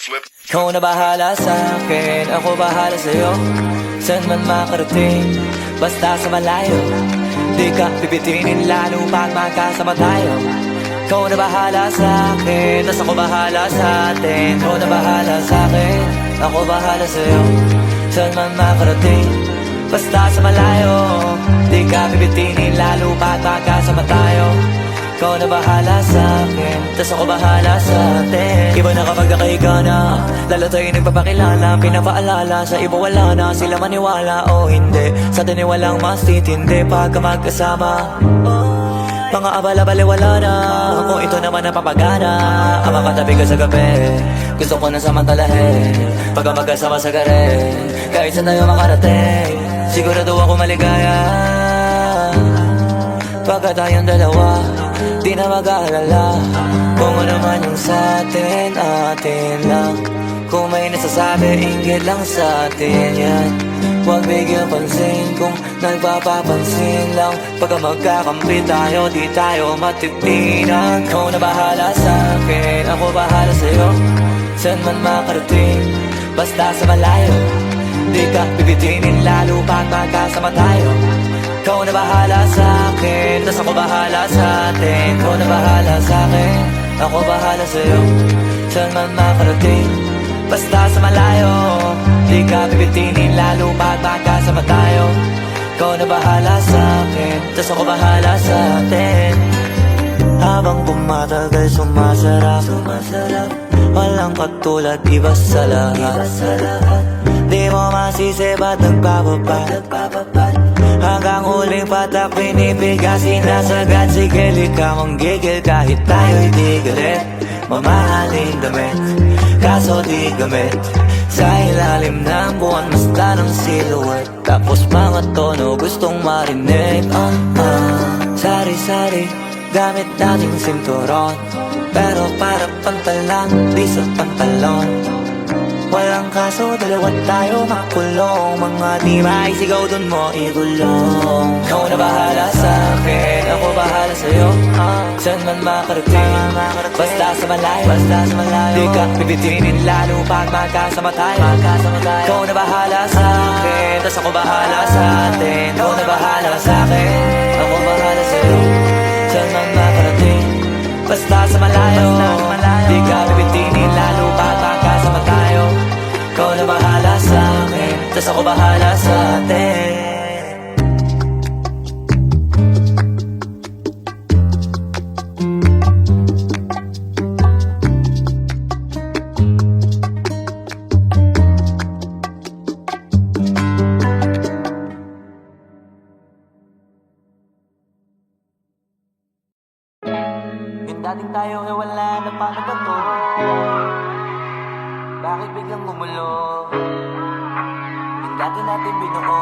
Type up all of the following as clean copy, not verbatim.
Ikaw na bahala sa'kin, ako bahala sa'yo. Saan man makarating, basta sa malayo. Di ka pipitinin lalo pag magkasama tayo. Ikaw na bahala sa'kin, tas ako bahala sa'tin. Ikaw na bahala sa'kin, ako bahala sa'yo. Saan man makarating, basta sa malayo. Di ka pipitinin lalo pag magkasama tayo. Ikaw na bahala sa'kin, tas ako bahala sa'tin. Iba na kapag nakahiga na, lalo tayo nagpapakilala. Pinapaalala sa iba wala na, sila maniwala o hindi. Sa atin ay walang mas titindi pagka magkasama. Mga abala-bali wala na, kung ito naman ang papagana. Ang makatabi ka sa gabi, gusto ko na samantalahin. Pagka magkasama sa garin, kahit saan tayo makarating, sigurado ako maligaya. Pagka tayong dalawa, di na mag-aalala kung ano man yung sa'tin, atin lang. Kung may nasasabi, inggit lang sa'tin yan. Huwag bigyan pansin kung nagpapapansin lang. Pagka magkakampi tayo, di tayo matitinan. Ikaw na bahala sa'kin, ako bahala sa'yo. Saan man makarating, basta sa malayo. Di ka pipitinin lalo pag magkasama tayo. Ikaw na bahala sa'kin, tas ako bahala sa'tin. Ikaw na bahala sa'kin, ako bahala sa'yo. Saan man makarating, basta sa malayo. Di ka pipitinin lalo pag magkasama tayo. Ikaw na bahala sa'kin, tas ako bahala sa'tin. Habang tumatagal sumasarap, walang katulad, iba sa lahat. Di mo masisi ba't nagpapapad. Hanggang huling patak pinipiga, sinasagad. Sige, lika mong gigil kahit tayo'y di galit. Mamahaling damit, kaso di gamit. Sa ilalim ng buwan, basta ng silhouette. Tapos mga tono gustong marinig. Sari-sari, gamit nating sinturon. Pero para pantalan, di sa pantalon. Walang kaso, dalawa tayo makulong. Mga di maisigaw dun mo igulong. Ikaw na bahala sa'kin, ako bahala sa'yo. Saan man makarating, basta sa malayo. Di ka pipitinin lalo pag magkasama tayo. Ikaw na bahala sa'kin, tas ako bahala sa'tin. Ikaw na bahala sa'kin, ako bahala sa'yo. Saan man makarating, basta sa malayo. Di ka pipitinin lalo pag magkasama tayo. Ikaw na bahala sa'kin, tas ako bahala sa'tin. Yung dating tayo ay wala na, paano ba to? Bakit biglang gumulo? Yung dati natin binuo,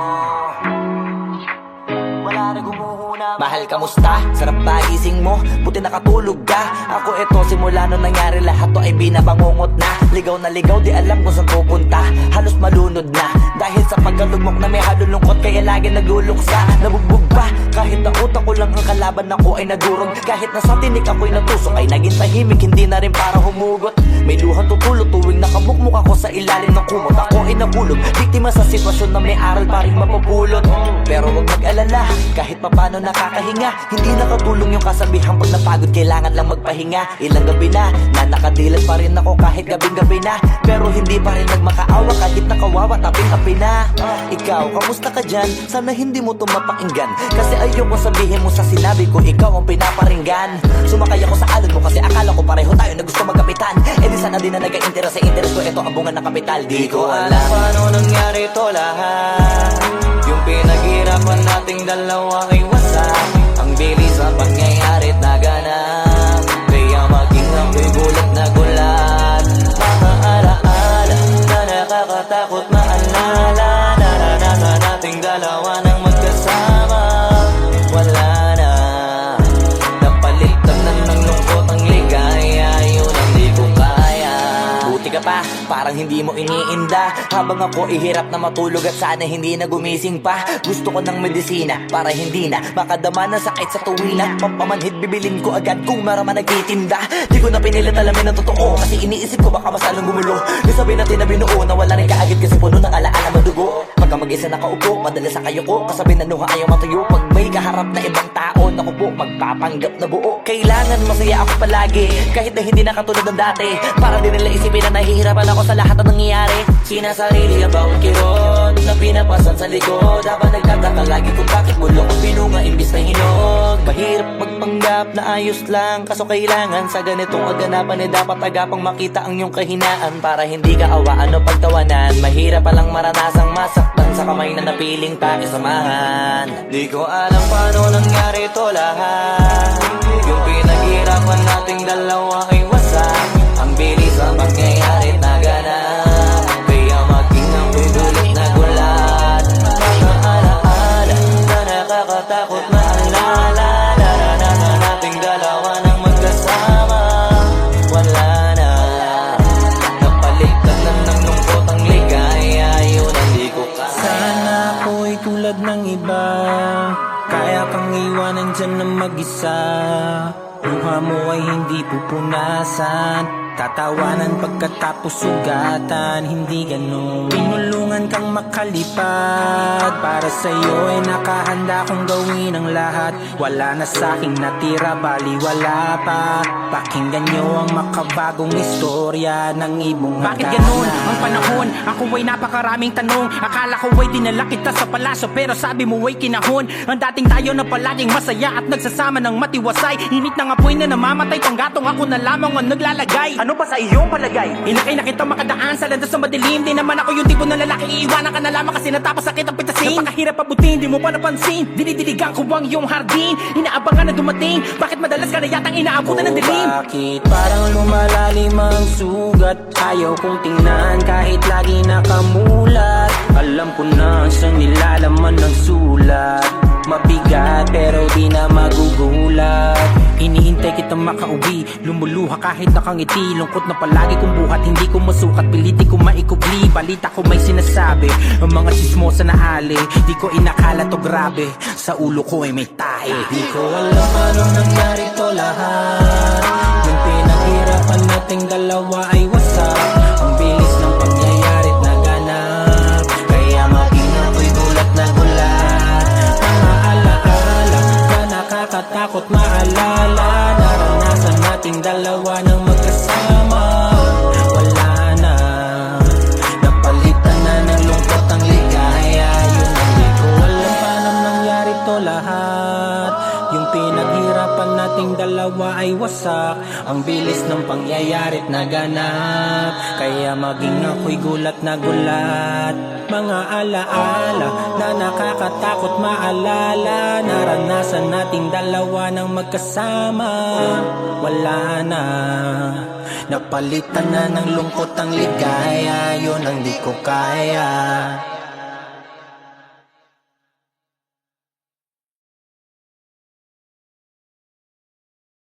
wala na gumuhuna. Mahal, kamusta? Sarap ba gising mo? Buti nakatulog ka. Ako eto, simula nung nangyari lahat to ay binabangungot na. Ligaw na ligaw, di alam kung saan pupunta. Halos malunod na dahil sa pagkalugmok na may halulungkot. Kaya lagi nagluluksa, nabugbog pa. Kahit na utak ko lang ang kalaban, ako ay nagurog. Kahit na sa tinik ako'y natusok, ay naging tahimik, hindi na rin para humugot. May luhan tutulog tuwing nakabukmuk ako sa ilalim ng kumot. Ako ay nahulog, biktima sa sitwasyon na may aral pa rin mapupulot. Pero huwag mag-alala, kahit papano nakakahinga. Hindi nakatulong yung kasabihan, pag napagod kailangan lang magpahinga. Ilang gabi na nakadilat pa rin ako kahit gabing-gabi na. Pero hindi pa rin nagmakaawa kahit nakawawa, taping-tapi na. Ikaw, kamusta ka dyan? Sana hindi mo to mapakinggan, kasi ayoko sabihin mo sa sinabi ko, ikaw ang pinaparinggan. Sumakay ako sa alon mo kasi akala ko pareho tayo na gusto magkapitan. Eh di sana din na nag-interest sa interest ko, ito ang bunga ng kapital. Di ko alam paano nangyari to lahat. Yung pinaghirapan nating dalawa ay wasak. Ang bilis ng pangyayari't naganap, kaya maging ako'y gulat na gulat. Mga alaala na nakakatakot maalala. Naranasan nating dalawa nang magkasama. Wala na, napalitan na ng lungkot ang ligaya. Yun ang di ko kaya. Buti ka pa, Parang hindi mo iniinda habang ako ihirap na matulog at sana hindi na gumising pa. Gusto ko ng medisina para hindi na makadama ng sakit sa tuwina. Pampamanhid bibilin ko agad kung maraman nagtitinda. Di ko na pinilit alamin ang totoo kasi iniisip ko baka mas lalong gumulo. Di sabihin natin na binuo na wala rin kaagad kasi puno ng alaala madugo. Pagka mag-isa nakaupo, madalas sa kayo ko kasabi na nuha ayaw matuyo. Pag may kaharap na ibang tao, naku po, magpapanggap na buo. Kailangan masaya ako palagi kahit na hindi na katulad ng dati. Para din nila isipin na nahihirapan ako sa lahat ng nangyayari. Sinasarili ang bawat kirot na pinapasan sa likod. Habang nagtataka lagi kung bakit bulok ang pinunga imbis na hinog. Mahirap magpanggap na ayos lang, kaso kailangan sa ganitong kaganapan dapat agapang makita ang iyong kahinaan. Para hindi ka awaan o pagtawanan. Mahirap palang maranasang masaktan sa kamay na napiling pakisamahan. Di ko alam paano nangyari to lahat. Yung pinaghirapan nating dalawa ay wasak. Ang bilis ang pangyayari na ganap. Kaya maging ang bidulit na gulat. Mga alaala na nakakatakot maalala. Naranasan nating dalawa ng magkasama. Wala na. Napalitan na ng lungkot ang ligaya. Yun ang di ko kaya. Sana ako'y tulad ng iba, kaya kang iwanan dyan na mag-isa. Luha mo ay hindi pupunasan, tatawanan pagkatapos sugatan. Hindi ganon, pinulungan kang makalipad. Para sa'yo ay nakahanda kong gawin ang lahat. Wala na sa'king natira, baliwala pa. Pakinggan nyo ang makabagong istorya ng ibong Bakit ganun ang panahon? Ako ay napakaraming tanong. Akala ko ay dinala kita sa palaso, pero sabi mo ay kinahon. Ang dating tayo na palaging masaya at nagsasama ng matiwasay. Init ng apoy na namamatay, panggatong ako na lamang ang naglalagay. Ano ba sa iyong palagay? Inakay na kita makadaan sa landas sa madilim. Di naman ako yung tipo ng lalaki, iiwanan ka na lamang kasi natapos sakit ang pitasin. Napakahirap abutin, di mo pa napansin. Dinidiligan ko ang iyong hardin, inaabangan na dumating. Bakit madalas ka na yatang inaabutan ng dilim? Bakit parang lumalalim ang sugat? Ayaw kong tingnan kahit lagi nakamulat. Alam ko na sa nilalaman ng sulat. Mabigat pero di na magugulat. Hinihintay kitang makauwi, lumuluha kahit nakangiti. Lungkot na palagi kong buhat, hindi ko masukat. Piliti ko maikubli, balita ko may sinasabi. Ang mga sismosa na ali, di ko inakala to grabe. Sa ulo ko ay may tae. Di ko alam paano nangyari to lahat. Yung pinaghirapan nating dalawa ay wasak. Ang bilis ng pangyayari't naganap. Kaya maging ako'y gulat na gulat. Mga alaala na nakakatakot maalala. Naranasan nating dalawa ng magkasama. Wala na, napalitan na ng lungkot ang ligaya. Yun ang di ko alam paano nangyari to lahat. Yung pinaghirapan nating dalawa ay wasak. Ang bilis ng pangyayari't naganap. Kaya maging ako'y gulat na gulat. Mga alaala na nakakatakot maalala. Naranasan nating dalawa ng magkasama. Wala na, napalitan na ng lungkot ang ligaya. Yun ang di ko kaya.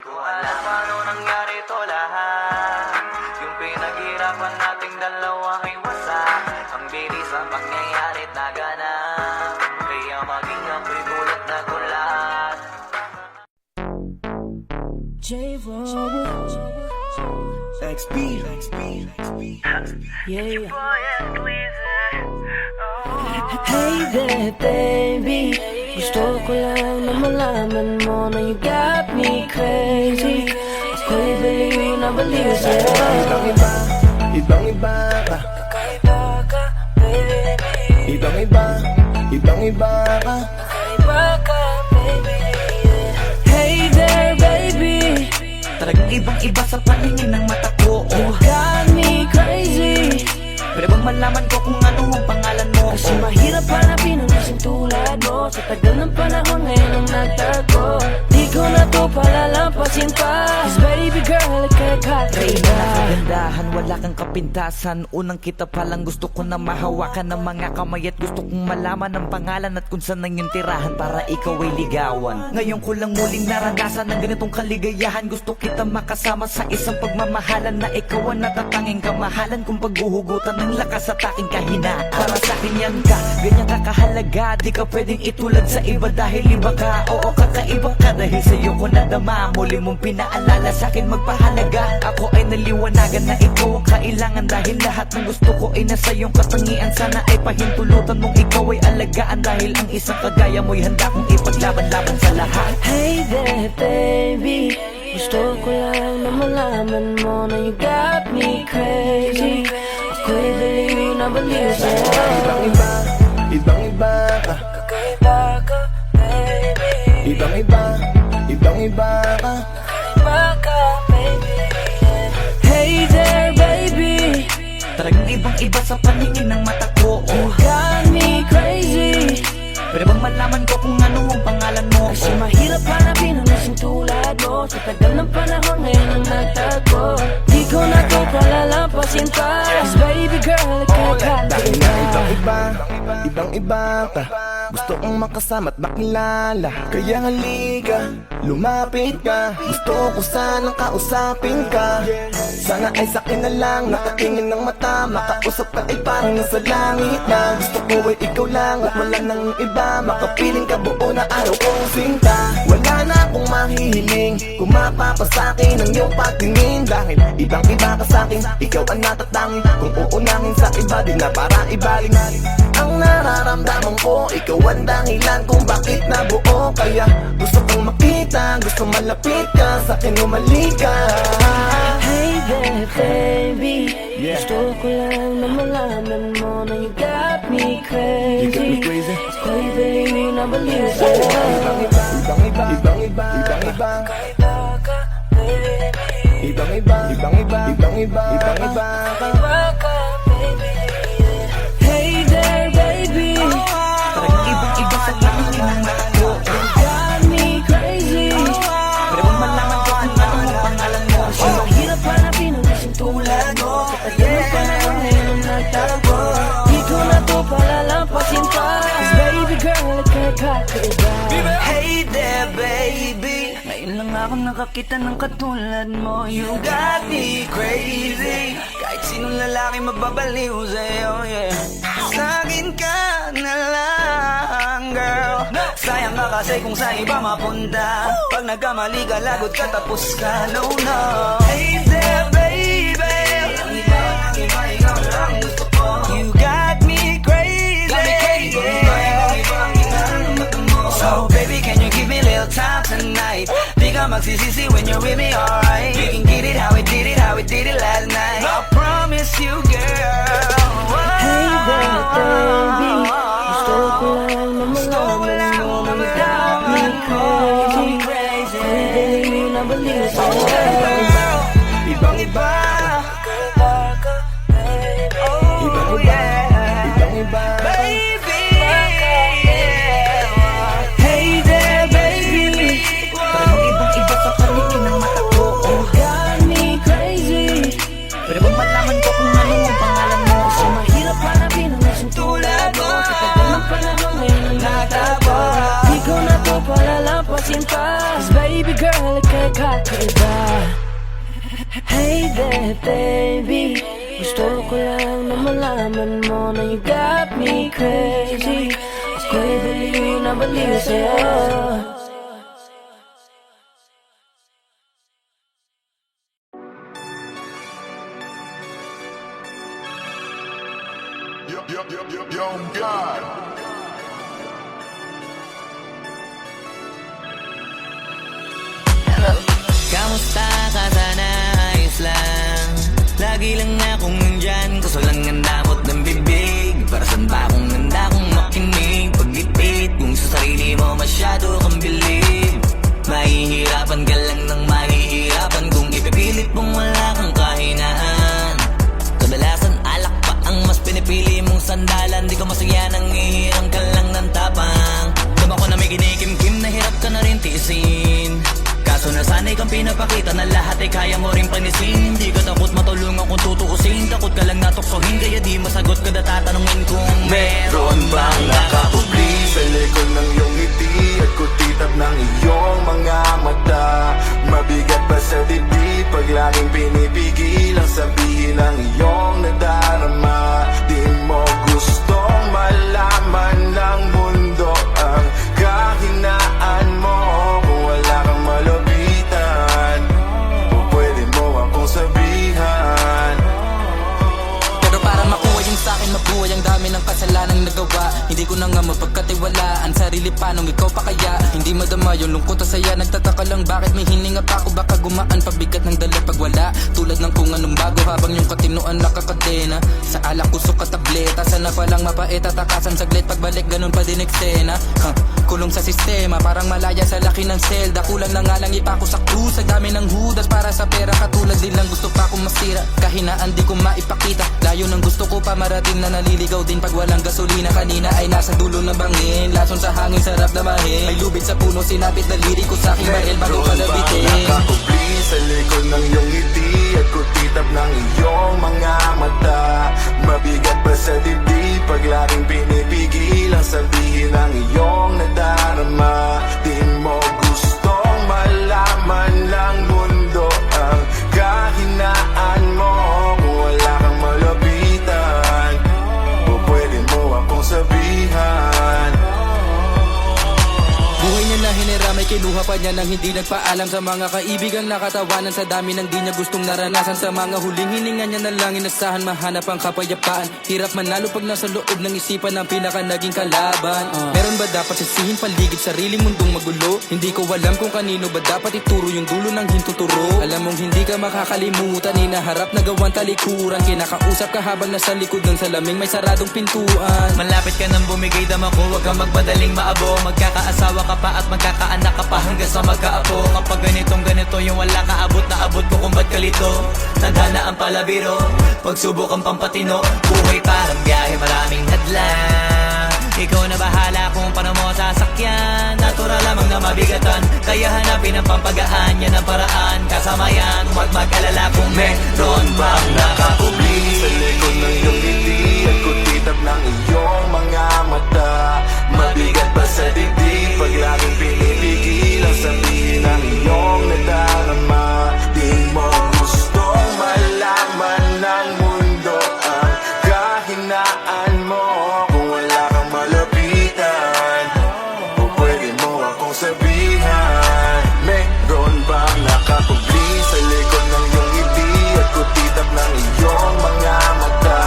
Ko alam paano nangyari to lahat. Yung pinaghirapan nating dalawa ay wasak. Ang bilis ang pangyayari't naganap. Kaya maging ako'y gulat na gulat. XP. Yeah. Hey there, baby. Gusto ko lang na malaman mo na you got me crazy. Ako'y baliw na baliw sa'yo. Ibang-iba, ibang-iba ka. Kakaiba ka, baby. Ibang-iba, ibang-iba ka. Kakaiba ka, baby. Hey there, baby. Talagang ibang-iba sa paningin ng mata ko. You got me crazy. Pwede bang malaman ko kung ano ang pangalan mo? Kasi mahirap hanapin ang kasing tulad mo. Sa tagal ng panahon ngayon ang nagtago. Di ko na to palalampasin pa, cause baby girl, ika'y Reyna kakaiba. na kagandahan, wala kang kapintasan. Unang kita pa lang gusto ko na mahawakan ng mga kamay. At gusto kong malaman ang pangalan at kung saan ang iyong tirahan para ikaw ay ligawan. Ngayon ko lang muling naranasan ng ganitong kaligayahan. Gusto kita makasama sa isang pagmamahalan na ikaw ang natatanging kamahalan kung paghuhugutan ng lakas at aking kahinaan. Para sa akin yan ka, ganyan ka kahalaga. Di ka pwedeng itulad sa iba dahil iba ka. Oo, kakaiba ka dahil sa'yo ko nadama. Muli mong pinaalala sa akin magpahalaga. Ako ay naliwanagan na ikaw ang kailangan dahil lahat ng gusto ko ay nasa iyong katangian. Sana ay pahintulutan mong ikaw ay alagaan dahil ang isang kagaya mo'y handa kong ipaglaban-laban sa lahat. Hey there, baby, gusto ko lang na malaman mo na you got me crazy. Ako'y baliw na baliw sa'yo. Ibang-iba, ibang-iba ka. Kakaiba ka, baby. Ibang-iba, ibang-iba ka. Kakaiba ka, baby. Hey there, baby, Talagang ibang-iba sa paningin ng mata ko. you got me crazy. Pwede bang malaman ko kung ano ang pangalan mo? Kasi mahirap hanapin ang isang tulad mo. Sa tagal ng panahon ngayon ang nagtagpo. Di ko na to palalampasin pa, cause baby girl, ika'y Dahil na kakaiba. ibang-iba, ibang-iba ka. Gusto kong makasama at makilala. Kaya halika, lumapit ka. Gusto ko sanang kausapin ka. Sana ay sa'kin na lang, nakatingin ng mata. Makausap ka ay parang nasa langit na. Gusto ko ay ikaw lang at wala nang iba. Makapiling ka buo na araw kong sinta. Wala na akong mahihiling kung mapapasakin ang iyong pagtingin. Dahil ibang-iba ka sa'kin, ikaw ang natatangin. Kung uunangin sa iba, di na para ibaling. Ang nararamdaman ko, ikaw ang dahilan kung bakit nabuo. Kaya gusto kong makita, gusto malapit ka, sa'kin umalik ka. Hey there, baby, Yeah. gusto ko lang na malaman mo na you got me You got me crazy. crazy. Ako'y baliw na baliw sa'yo. Ibang-iba, ibang-iba, ibang-iba, ibang-iba. Kakaiba ka, baby. Ibang-iba, ibang-iba, ibang-iba, ibang-iba ka. Kakaiba ka, baby. Hey there, baby, Talagang ibang-iba sa paningin ng mata ko. you got me crazy. Pwede bang malaman ko kung ano ang pangalan mo? Kasi mahirap hanapin ang isang tulad mo. Sa tagal ng panahon ngayon ang nagtagpo. Di ko na to palalampasin pa, cause baby girl, ika'y kakaiba. Hey there, baby. Ngayon lang ako nakakita ng katulad mo. You got me crazy. Kahit sinong lalaki magbabaliw sa'yo, yeah. Sa'kin ka na lang, girl. Sayang ka kasi kung sa iba mapunta. Pag nagkamali ka, lagot ka, tapos ka, no, no. Hey there, baby. Ang iba, ikaw lang gusto ko. You got me crazy. Yeah. So baby, can you give me a little time tonight? Di ka magsisisi when you're with me, alright? We can get it how we did it, how we did it last night. I promise you, girl. Hey there, baby, gusto ko lang na malaman mo na you got me crazy. Ako'y baliw na baliw sa'yo. Ibang-iba, Kakaiba ka, baby. ibang-iba, ibang-iba. Baby, hey there, baby. Talagang ibang-iba sa paningin ng mata ko. You got me crazy. Pwede bang malaman ko kung ano ang pangalan mo? Kasi mahirap hanapin ang isang tulad mo. Sa tagal ng panahon ngayon ang nagtagpo. Di ko na to palalampasin pa, cause baby girl, ika'y kakaiba. Hey there, baby, gusto ko lang na malaman mo na you got me crazy. Ako'y baliw na baliw sa'yo. Yo, God. Kamusta ka sana? Ayos lang. Lagi lang akong nandyan, kaso lang ang damot ng bibig. Para saan ba akong handa kong makinig? Pag-ipit, kung sa sarili mo masyado kang bilib. Mahihirapan ka lang ng mahihirapan kung ipipilit mong wala kang kahinaan. Kadalasan alak pa ang mas pinipili mong sandalan. Di ka masaya nang ihirang ka lang ng tapang. Dama ko na may kinikimkim na hirap ka na rin tiisin. kang pinapakita na lahat ay kaya mo ring panisin. Hindi ka takot matulungan kung tutuusin, takot ka lang natuksohin, kaya di masagot ka na tatanungin kung meron bang nakakubli sa likod ng iyong ngiti at kutitap ng iyong mga mata. Mabigat pa sa dibdib pag laging pinipigil ang sabihin ng iyong nadarama. Di mo gustong malaman ng mundo ang kahinaan mo. Kung wala kang malapitan, o pwede mo akong sabihan. Pero para makuha yung sa'kin mabuhay, ang dami ng kasalanang nagawa. Hindi ko na nga mapagkatiwalaan sarili, paanong ikaw pa kaya? Hindi madama yung lungkot at saya, nagtataka lang bakit may hininga pa ako. Baka gumaan pabigat ng dala pag wala, tulad ng kung anong bago habang yung katinuan nakakadena. Sa alak kusok at tableta, sana palang mapait at takasan saglit, pagbalik ganun pa din eksena. Kulong sa sistema, parang malaya sa laki ng selda. Kulang na nga lang ipako sa krus, sa dami ng hudas para sa pera. Katulad nilang gusto pa akong masira, kahinaan di ko maipakita. Layo ng gusto ko pa marating na naliligaw din pag walang gasolina. Kanina ay nasa dulo ng bangin, lason sa hangin sarap na mahin. May lubid sa puno, sinapit na lirik ko sa aking baril bago palabitin. Nakakubli sa likod ng iyong ngiti at kutitap ng iyong mga mata. Mabigat pa sa dibdib pag laging pinipigil ang sabihin ng iyong nadarama. Di mo gustong malaman ng mundo ang kahinaan mo. Kung wala kang malapitan, o pwede mo akong sabihan. Buhay niya na hinira, may kinuha pa niya nang hindi nagpaalam sa mga kaibigang nakatawanan. Sa dami ng di niya gustong naranasan, sa mga huling hininga niya na lang inasahan, mahanap ang kapayapaan. Hirap manalo pag nasa loob ng isipan ng pinaka naging kalaban. Meron ba dapat sisihin paligid sariling mundong magulo? Hindi ko alam kung kanino ba dapat ituro yung dulo ng hintuturo. Alam mong hindi ka makakalimutan, inaharap na gawan talikuran. Kinakausap ka habang nasa likod ng salaming may saradong pintuan. Malapit ka nang bumigay dama ko, huwag kang magmadaling maabo. Magkakaasawa ka pa at magkakaanak ka pa hanggang sa magkaapo. Kapag ganito yung wala ka abot na abot ko kung ba't kalito. Tadhana ang palabiro, pagsubok ang pampatino. Buhay parang biyahe, maraming hadlang. Ikaw na bahala kung paano mo sasakyan. Natural lamang na mabigatan, kaya hanapin ang pampagaan. Yan ang paraan, kasama yan. Huwag mag-alala kung meron bang nakakubli sa likod ng iyong ngiti at kutitap ng iyong mga mata. Mabigat pa sa dibdib pag laging pinipigil ang sabihin ng iyong nadarama. Di mo gustong malaman ng mundo ang kahinaan mo. Kung wala kang malapitan, o pwede mo akong sabihan. Meron bang nakakubli sa likod ng iyong ngiti at kutitap ng iyong mga mata?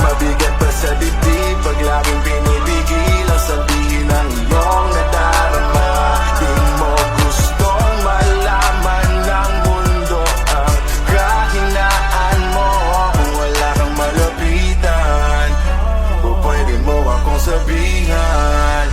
Mabigat pa sa dibdib pag laging pinipigil ang sabihin ng iyong nadarama. Di mo gustong malaman ng mundo ang kahinaan mo. Kung wala kang malapitan, o pwede mo akong sabihan.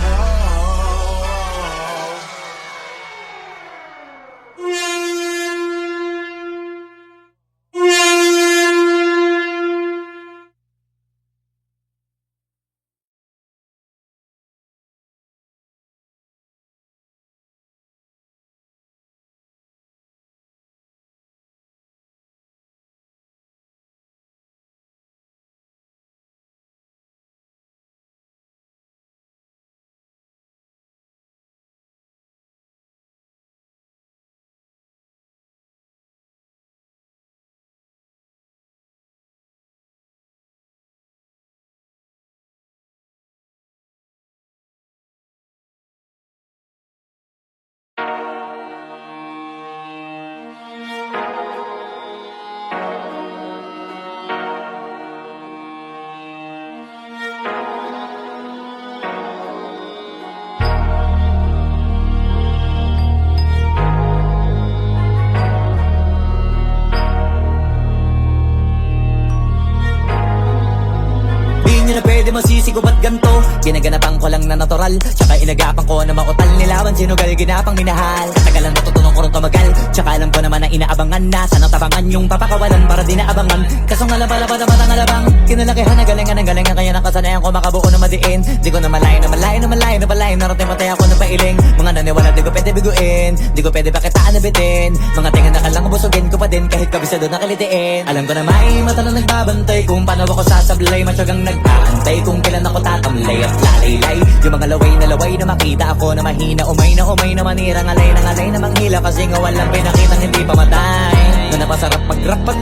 Di na pwede masira pagsisisi ko ba't ganto? Ginaganapan ko lang na natural, tsaka inagapan ko na mautal. Nilawan sinugal, ginapang minahal. Katagalan natutunan ko rin tumagal, tsaka alam ko naman na inaabangan na. Sana tabangan yung papakawalan para di naabangan. Kaso nga labalaban naman ang alabang, kinalakihan na galingan ng galingan. Kaya nakasanayan ko makabuo na madiin. Di ko na malayo na malayo na malayo na malayo. Narating matay ako ng pailing. Mga naniwala di ko pwede biguin, di ko pwede pakitaan na bitin. Mga tinga na kalang busugin ko pa din kahit kabisado na kalitiin. Alam ko na may mata na nagbabantay kung paano ako sasablay. Matyagang nag-aantay kung kailan ako tatamlay at lalaylay. Yung mga laway na makita ako na mahina. Umay na manira, ngalay na manghila. Kasi nga walang pinakitang hindi pamatay. Na napasarap mag-rap ang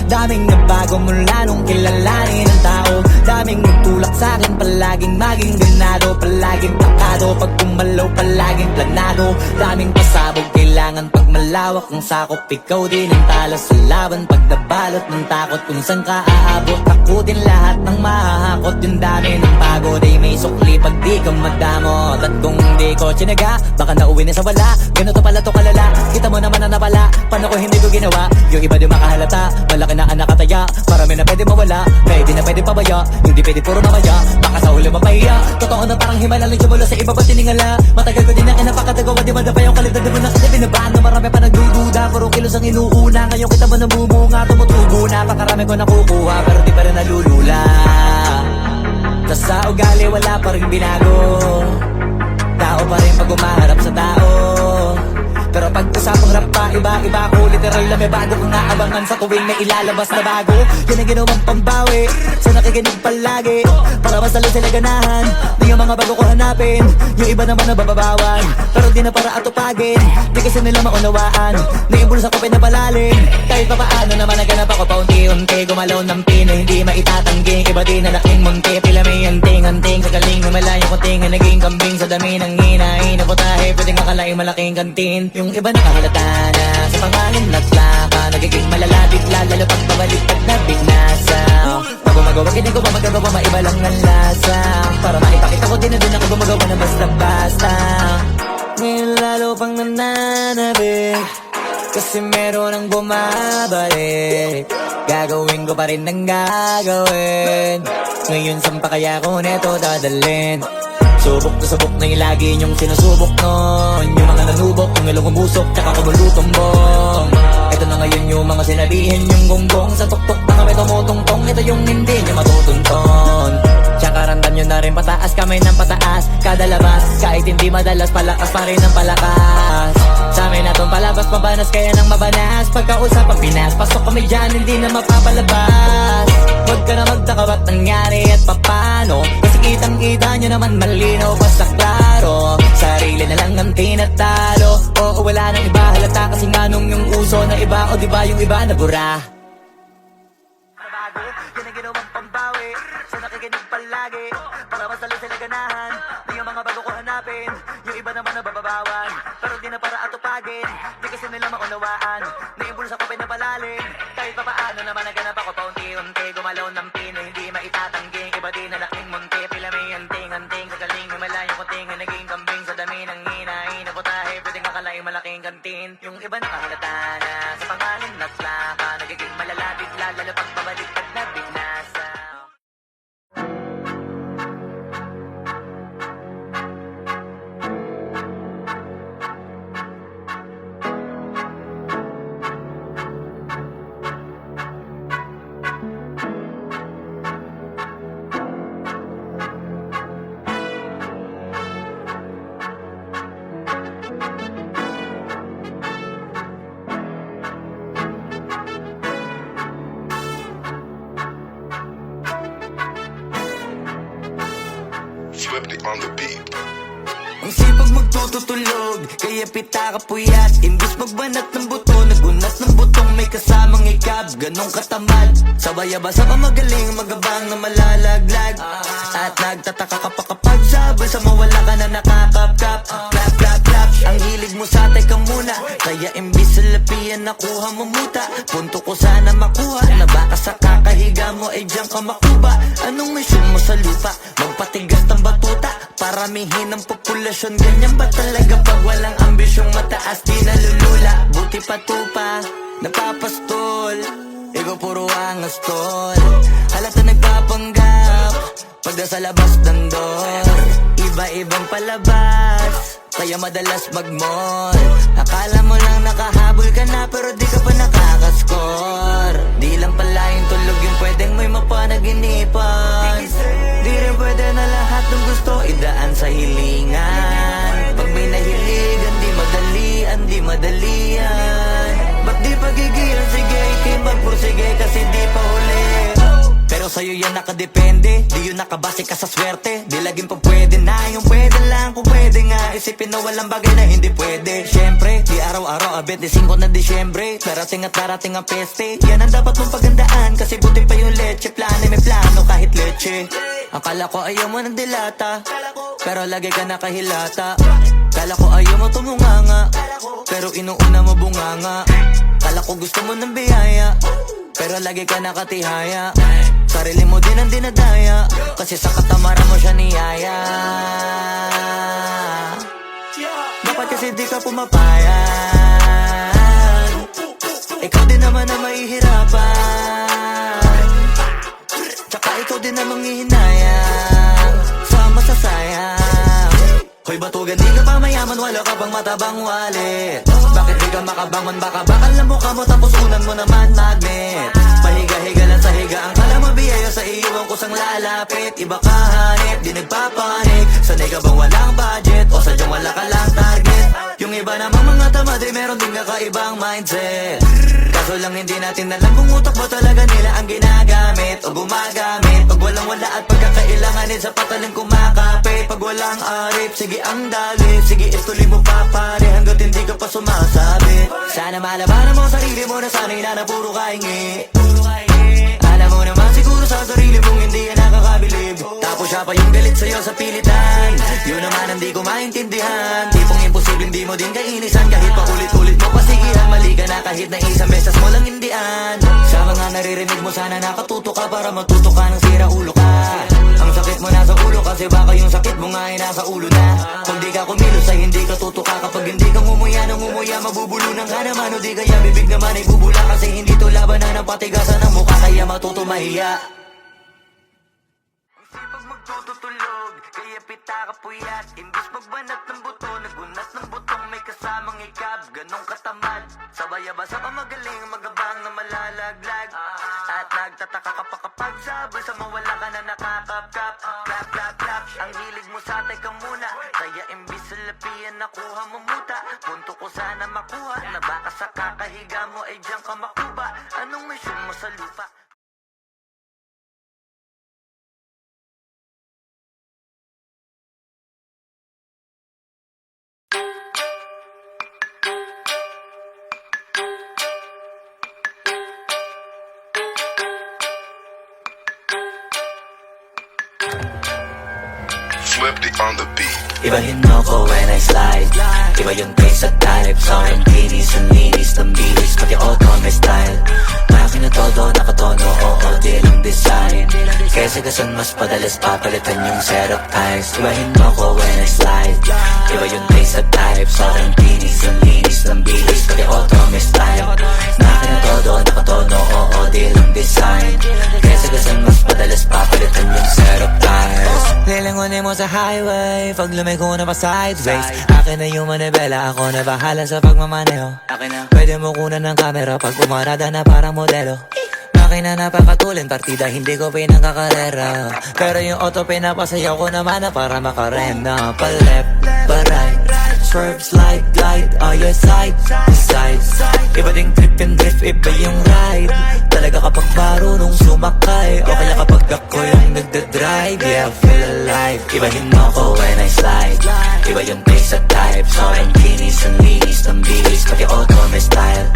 daming nagbago mula nung kilalanin ang tao. Daming nagtulak sa'kin, palaging maging ganado, palaging takado. Pag kumalaw, palaging planado. Daming pasabog, kailangan pag malawak ang sakop. Ikaw din ang talo sa laban, pag nabalot ng takot. Kung saan ka aabot, ako din lahat ng mahahakot. Yung dami ng pagod ay may sukli pag di ka magdamot. At kung di ko tsinaga, baka nauwi na sa wala. Ganito pala to kalala, kita mo naman na napala. Paano ko hindi ko ginawa, yung iba di makahalata. Malaki na anak kataya, marami na pwede mawala. Pwede na pwede pabaya, hindi pwede puro mamaya. Baka sa huli mapahiya, totoo na parang himala lang siya mula sa iba ba tiningala. Matagal ko din na kinapakatagawa, di madapa yung kalidad. Di mo na kasi binabaan na marami pa nagdududa. Puro kilos ang inuuna, ngayon kita ba nabumunga. Tumutubo na, pakarami ko nakukuha, pero di pa rin nalulula. Tas sa ugali wala pa rin binago, tao pa rin pag umaharap sa tao. Pero pag usapang rap pa, iba-iba ako. Literal na may bago kang naabangan sa tuwing may ilalabas na bago. Yan ang ginawang pambawi sa nakikinig palagi, para mas lalo sila ganahan. Di yung mga bago ko hanapin, yung iba naman nababawan. Pero di na para atupagin, di kasi nila maunawaan. Naibulsa ko pinapalalim, kahit pa paano naman naganap ako paunti-unti. Gumalaw ng pino, hindi maitatanggi. Iba din na laking munti, pila may anting-anting. Sa galing na malayo kunting, naging kambing sa dami ng hinahin. Naputahe, pwedeng akalaing malaking kantin. Yung iba nakahalata na sa pangalan at plaka. Nagiging malala bigla, lalo pag babalik at nabinasa. Pag gumagawa, hindi ko pa magagawa, maiba lang ang lasa. Para maipakita ko din na din ako gumagawa na basta-basta. Ngayon lalo pang nananabik, kasi meron ang bumabalik. Gagawin ko pa rin ang gagawin. Ngayon saan pa kaya ko neto dadalhin? Subok na yung lagi niyong sinusubok nun. Yung mga nanubok, yung ilong umusok, tsaka kumulutumbong. Ito na ngayon yung mga sinabihin yung gonggong. Sa tuktok na kami tumutungtong, ito yung hindi niya matutunton. Tsaka randam nyo na rin pataas, kamay ng pataas. Kada labas, kahit hindi madalas, palakas pa rin ang palakas. Sa amin na tong palabas, mabanas kaya nang mabanas. Pagkausapang Pinas, pasok kami dyan, hindi na mapapalabas. Huwag ka na magtaka ba't nangyari at papano, kasi kitang-kita nyo naman malinaw pa sa klaro. Sarili na lang ang tinatalo, oo wala nang iba halata. Kasi nga nung yung uso na iba, o diba yung iba nabura. Nabago, yan ang ginawang pambawi sa nakikinig palagi, para mas lalo sila ganahan. Di yung mga bago ko hanapin, yung iba naman nababawan. Pero di na para atupagin, di kasi nila maunawaan. Naibulsa ko pinapalalim, kahit pa paano naman naganap ako paunti-unti. Gumalaw ng pino, hindi maitatanggi. Iba din na laking munti, pila may anting-anting. Sa galing may malayo kuting, naging kambing sa dami ng hinahin. Naputahe, pwedeng akalaing malaking kantin. Yung iba nakahalata na sa pangalan at plaka. Nagiging malala bigla, lalo pag babalik pag nabinasa. Swifty on the beat. Ang sipag magtututulog, kaya pita ka puyat. Imbis magbanat ng buto, nagunat ng butong may kasamang ikab. Ganong katamad, sabay-abasa pa magaling, magabang na malalaglag. At nagtataka ka pa kapag sabay sa mawala ka na nakakapkap. Clap, clap, clap, ang hilig mo sa teka muna, kaya imbis sa lapian nakuha mo muta. Punto ko sana makuha, na baka sa kakahiga mo ay diyan ka makuba. Anong mission mo sa lupa? Magpatigas ng batuta, paramihin ang populasyon. Ganyan ba talaga pag walang ambisyong mataas? Di nalulula, buti patupa, napapastol. Ikaw puro angas tol, halata nagpapanggap, Pag nasa labas ng door, iba-ibang palabas, kaya madalas mag-mall. Akala mo lang nakahabol ka na, pero di ka pa nakakascore. Di lang pala yung tulog yung pwedeng may mapanaginipan. Di rin pwede na lahat ng gusto idaan sa hilingan. Pag may nahiligan, di madalian. Ba't di pagigil? Sige, ikimagpursige kasi di pa huli. Pero sa'yo yan nakadepende, di yun nakabase ka sa swerte. Di laging pa pwede na, yung pwede lang kung pwede nga. Isipin na walang bagay na hindi pwede. Siyempre, di araw-araw, 25 na Disyembre. Darating at darating ang peste, yan ang dapat mong pagandaan. Kasi buti pa yung leche, plano may plano kahit leche. Akala ko ayaw mo ng dilata, pero lagi ka nakahilata. Kala ko ayaw mo tumunganga, pero inuuna mo bunganga. Kala ko gusto mo ng biyaya, pero lagi ka nakatihaya. Sarili mo din ang dinadaya, kasi sa katamaran mo siya niyaya. Dapat kasi di ka pumapayag, ikaw din naman na mahihirapan. Tsaka ikaw din namang hihinayang sa masasayang. Hoy batugan, di ka pa mayaman, wala ka pang matabang wallet. Bakit di ka makabangon, baka bakal na mukha mo tapos unan mo naman magnet. Pahiga-higa lang sa higa, ang kala mo biyaya sa iyo ang kusang lalapit. Iba ka hanip, di nagpapanik. Sanay ka bang walang budget o sadyang wala ka lang target? Yung iba namang mga tamad ay meron din kakaibang mindset. Kaso lang hindi natin alam kung utak mo talaga nila ang ginagamit o gumagamit. Pag walang wala at pagkakailanganin sa pataling kumakapit. Pag walang arip, sige ang dali, sige istuloy mo pa pare hanggat hindi ka pa sumasabi. Sana malabanan mo sarili mo na sana'y na puro kahingi. Alam mo naman siguro sa sarili mong hindi yan nakakabilib. Tapos siya pa yung galit sa'yo sa pilitan. Yun naman ang di ko maintindihan. Tipong imposible hindi mo din kainisan. Kahit pa ulit-ulit mo pasigihan, mali ka na kahit na isang beses mo lang hindian. Sa mga naririnig mo sana nakatuto ka para matuto ka ng sira ulo ka. Ang sakit mo nasa ulo kasi baka yung sakit mo nga ay nasa ulo na. Kung di ka kumilos ay hindi ka tutuka. Kapag hindi ka ngumuya ng ngumuya, mabubulunan ka naman. O di kaya bibig naman ay bubula kasi hindi to labanan ng patigasan ng mukha. Kaya matuto mahiya. Sipag magtutulog, kaya pita ka puyat. Imbis magbanat ng buto, nagunat ng butong may kasamang ikab. Ganong katamad, sabay-abasa ka magaling, magabang na malalaglag. At nagtataka ka pa kapag sabay sa mawala ka na nakakapkap. Clap, clap, clap, ang hilig mo sa teka muna. Kaya imbis sa lapian nakuha mo muta. Punto ko sana makuha, na baka sa kakahiga mo ay diyan ka makuba. Anong mission mo sa lupa? Swifty on the beat. Ibahin mo ko when I slide. Iba yung taste at type. Sa akin kinis ang linis ng bilis, pati auto may style. Akin na todo, nakatono, oo, di lang design. Kaya sagasan mas padalas papalitan yung setup ties. Ibahin mo ko when I slide. Iba yung taste at type. Sa akin kinis ang linis ng bilis, pati auto may style. Akin na todo, nakatono, oo, di lang design. Kaya sagasan mas padalas papalitan yung setup ties. Lilingunin mo sa highway, pag lumiko na pa sideways. Akin na yung manibela, ako na bahala sa pagmamaneho. Pwede mo kunan ng camera pag umarada na parang modelo. Makina na napakatulin, partida hindi ko pinangkakarera. Pero yung auto pinapasayaw ko naman na para makarena. Pa left, pa right, swerve, slide, glide, on your side, side. Iba ding trip and drift, iba yung ride. Talaga kapag marunong sumakay, o kaya kapag ako yung nagdadrive. Yeah, feel alive. Ibahin mo ko when I slide. Iba yung pace at type. Sa akin kinis ang linis ng bilis, pati auto may style.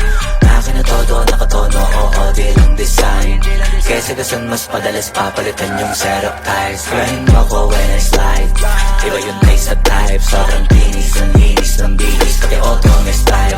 Akin na todo, nakatono, oo, di lang design. Kaya sagasan mas padalas papalitan yung setup ties. Ibahin mo ko when I slide. Iba yung pace at type. Sa akin kinis ang linis ng bilis, pati auto may style.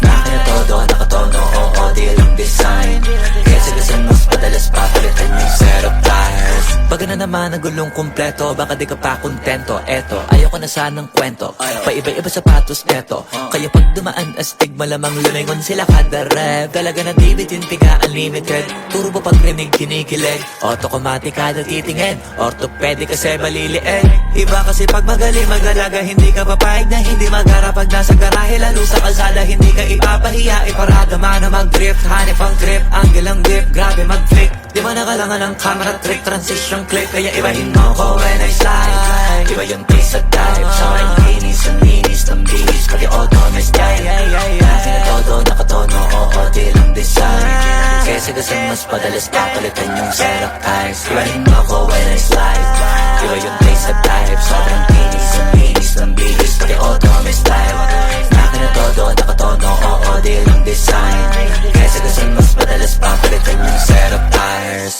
Akin na todo, nakatono, oo, di lang design. Kaya sagasan mas padalas papalitan yung setup ties. Pag naman ang gulong kumpleto, baka di ka pa kontento. Eto, ayoko na sanang kwento, paiba-iba sapatos neto. Kaya pag dumaan astig, malamang lumingon sila kada rep. Talaga na dibitin, tiga unlimited. Turbo pag rinig, kinikilig. Automatic kada titingin, orthopedic kasi maliliit. Iba kasi pag magaling mag-alaga, hindi ka papayag na hindi magharap. Pag nasa garahe, lalo sa kalsada, hindi ka ipapahiya. Iparada man na mag-drift, hanip ang grip, angle ang grip, grabe mag-flick. Di ba nakalangan ng camera trick, transition click. Kaya ibahin mo ko when I slide. Iba yung taste at dive, so ang kinis, ang linis, ng bilis, pati auto may style. Kasi na todo, nakatono, oo, di lang design. Kasi mas padalas papalitan yung setup eyes. Ibahin mo ko when I slide. Iba yung taste at dive, sobrang kinis, ang linis, ng bilis, pati auto may style. Kasi na todo, nakatono, oo, di lang design. Kasi mas padalas papalitan yung setup tires.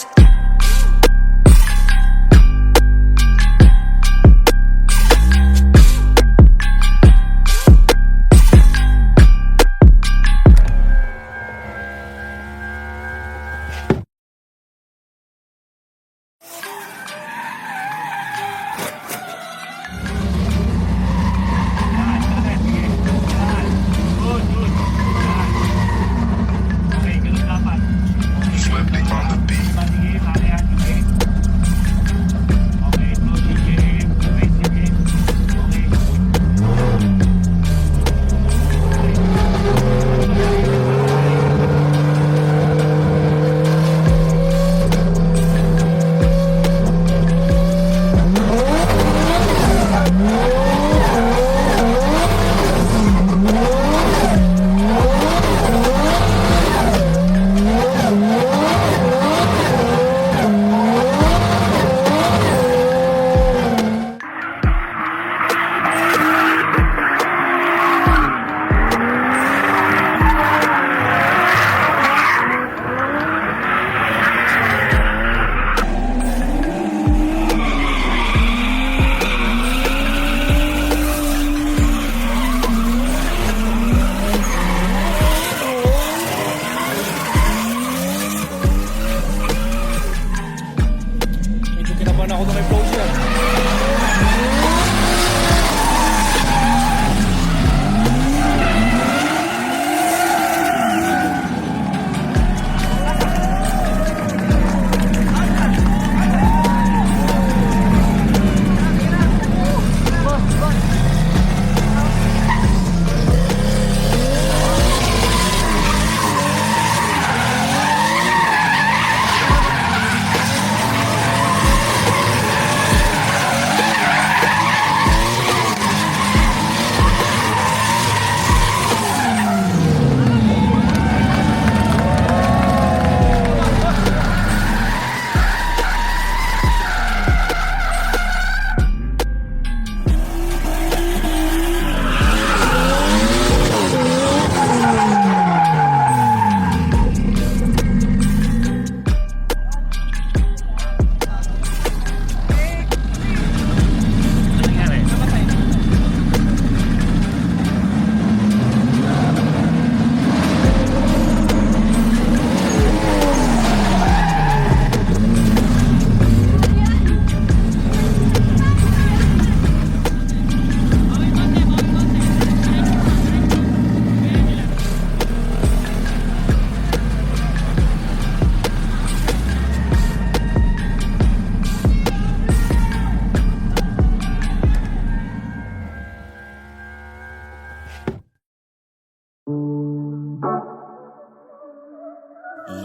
Swifty on the beat.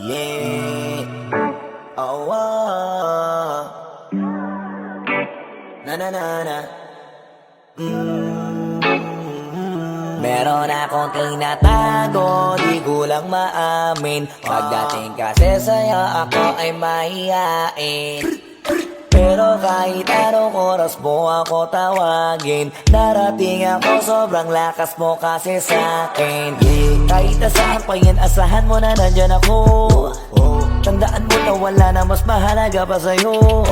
Yeah. Oh, oh. Na na na na. Meron akong tinatago, di ko lang maamin. Pagdating kasi sa'yo, ako ay mahihain. Pero kahit anong oras mo ako tawagin, darating ako, sobrang lakas mo kasi sa'kin. Kahit nasaan pa yan, asahan mo na nandyan ako. Tandaan mo na wala na mas mahalaga pa sa'yo.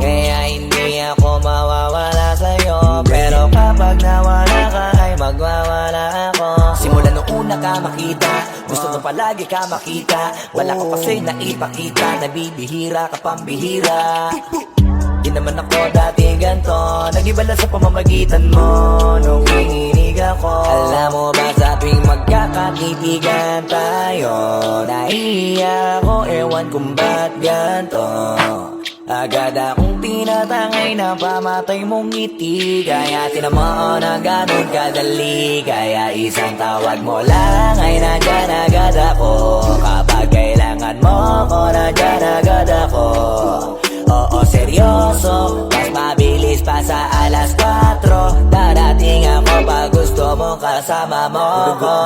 Kaya hindi ako mawawala sa'yo, pero kapag nawala ka ay magwawala ako. Simula nung una ka makita, gusto mo palagi ka makita. Wala ko kasi naipakita, nabibihira ka pambihira. naman ako dati ganto. Nag-iba lang sa pamamagitan mo nung kininig ako. Alam mo ba sa tuwing magkakatitigan tayo, naiiyak ako, ewan kung ba't ganto. Agad akong tinatangay na pamatay mong ngiti. Kaya tinamaan na ganun kadali. Kaya isang tawag mo lang ay nandyan agad ako. Kapag kailangan mo ko, nandyan agad ako. Oo, seryoso, mas mabilis pa sa alas 4. Darating ako pag gusto mo kasama mo ko.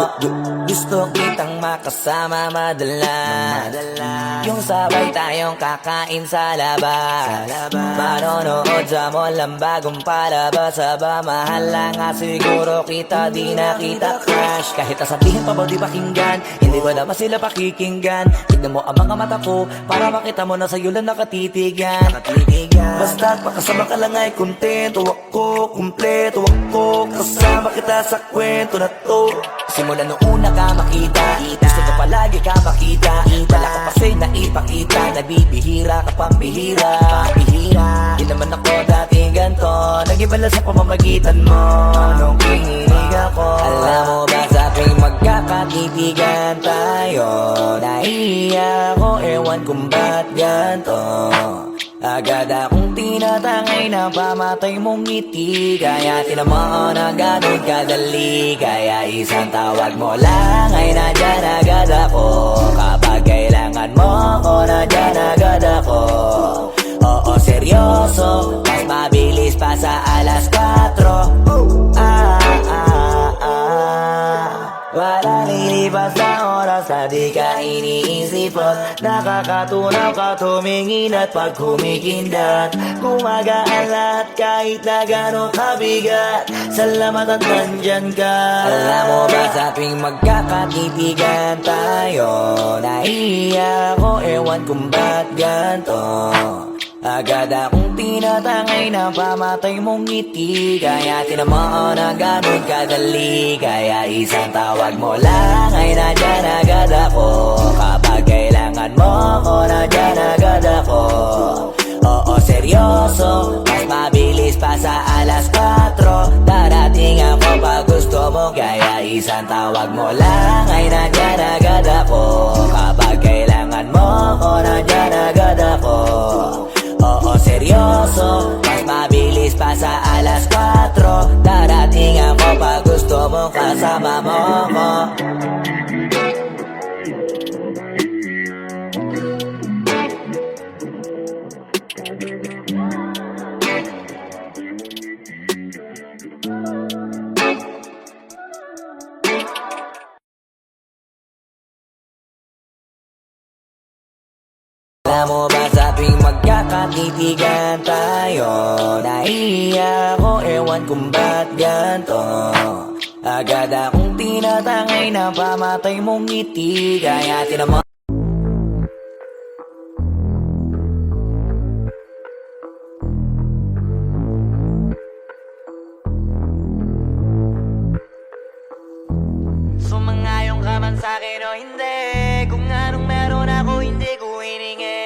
Gusto kitang makasama madalas, yung sabay tayong kakain sa labas, manonood sa mall ang bagong palabas. Aba, mahal lang nga siguro kita, di na kita crush. Kahit nasabihin pa ba di pakinggan, hindi ko naman sila pakikinggan. Tignan mo ang mga mata ko, para makita mo na sa'yo lang nakatitigan. Basta't makasama ka lang ay kontento ako, kumpleto ako. Kasama kita sa kwento na to. Simula nung una ka makita, gusto ko palagi ka makita. Wala ka kasi na ipakita, nabibihira ka pambihira. Di naman ako dati ganto, nag-iba lang sa pamamagitan mo nung kininig ako. Alam mo ba sa tuwing magkakatitigan tayo, naiiyak ako, ewan kung ba't ganto. Agad akong tinatangay na pamatay mong ngiti. Kaya tinamaan na ganun kadali. Kaya isang tawag mo lang ay nandyan agad ako. Kapag kailangan mo ko, nandyan agad ako. Oo, seryoso, mas mabilis pa sa alas 4. Wala lilipas na oras na di ka iniisipot. Nakakatunaw ka tumingin at pag kumikindat, gumagaan lahat kahit na gano'ng kabigat. Salamat at nandyan ka. Alam mo ba sa tuwing magkakatitigan tayo, naiiyak ako, ewan kung ba't ganto. Agad akong tinatangay na pamatay mong ngiti. Kaya tinamaan na ganun kadali. Kaya isang tawag mo lang ay nandyan agad ako. Kapag kailangan mo ko, nandyan agad ako. Oo, seryoso, mas mabilis pa sa alas 4. Darating ako pag gusto mo. Kaya isang tawag mo lang ay nandyan agad ako. Kapag kailangan mo ko, nandyan agad ako. Oo, seryoso, mas mabilis pa sa alas 4. Darating ako pag gusto mo kasama mo ko. Alam mo ba sa tuwing magkakatitigan tayo, naiiyak ako, ewan kung ba't ganto. Agad akong tinatangay na pamatay mong ngiti. Kaya tinamaan. Sumangayong ka man sa'kin o hindi, kung anong meron ako hindi ko hiningi.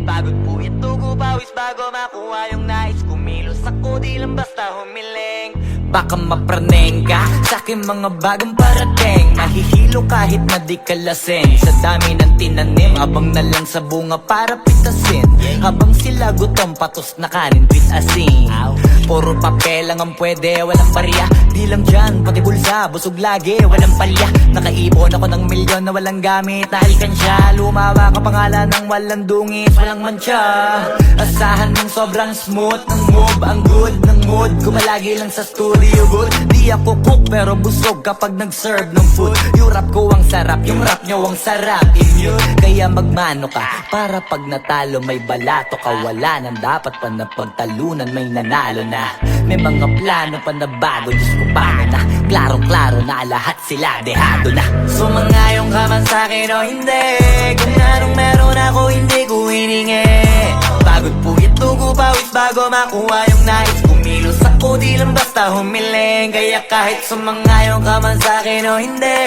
Pagod po ito ko pawis bago makuha yung nais. Kumilos ako di lang basta humiling. Baka mapraneng ka sa'kin mga bagong parating. Mahihilo kahit na di ka lasing. Sa dami ng tinanim, abang na lang sa bunga para pitasin. Habang sila gutom, patos na kanin with asin. Puro papel lang ang pwede, walang barya. Di lang dyan, pati bulsa, busog lagi, walang palya. Nakaipon ako ng milyon na walang gamit na alkansya. Lumawa ka pangalan ng walang dungis, walang mancha. Asahan mong sobrang smooth ng move, ang good ng mood. Kumalagi lang sa studio booth. Di ako cook pero busog kapag nag-serve ng food. Yung rap ko ang sarap, yung rap nyo ang sarap. Immune, kaya magmano ka para pag natalo may balato ka. Wala nang dapat pa na pagtalunan, may nanalo na. May mga plano pa na bago, Diyos ko paano na. Klarong-klaro na lahat sila dehado na. Sumangayong ka man sa'kin o hindi, kung anong meron ako hindi ko hiningi. Pagod po ito ko pawis bago makuha yung nais. Kumilos ako di lang basta humiling. Kaya kahit sumangayong ka man sa'kin o hindi,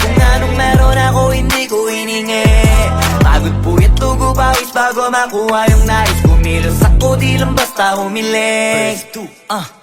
kung anong meron ako hindi ko hiningi. Pagod po ito ko pawis bago makuha yung nais. kumilos ako, di lang basta humiling.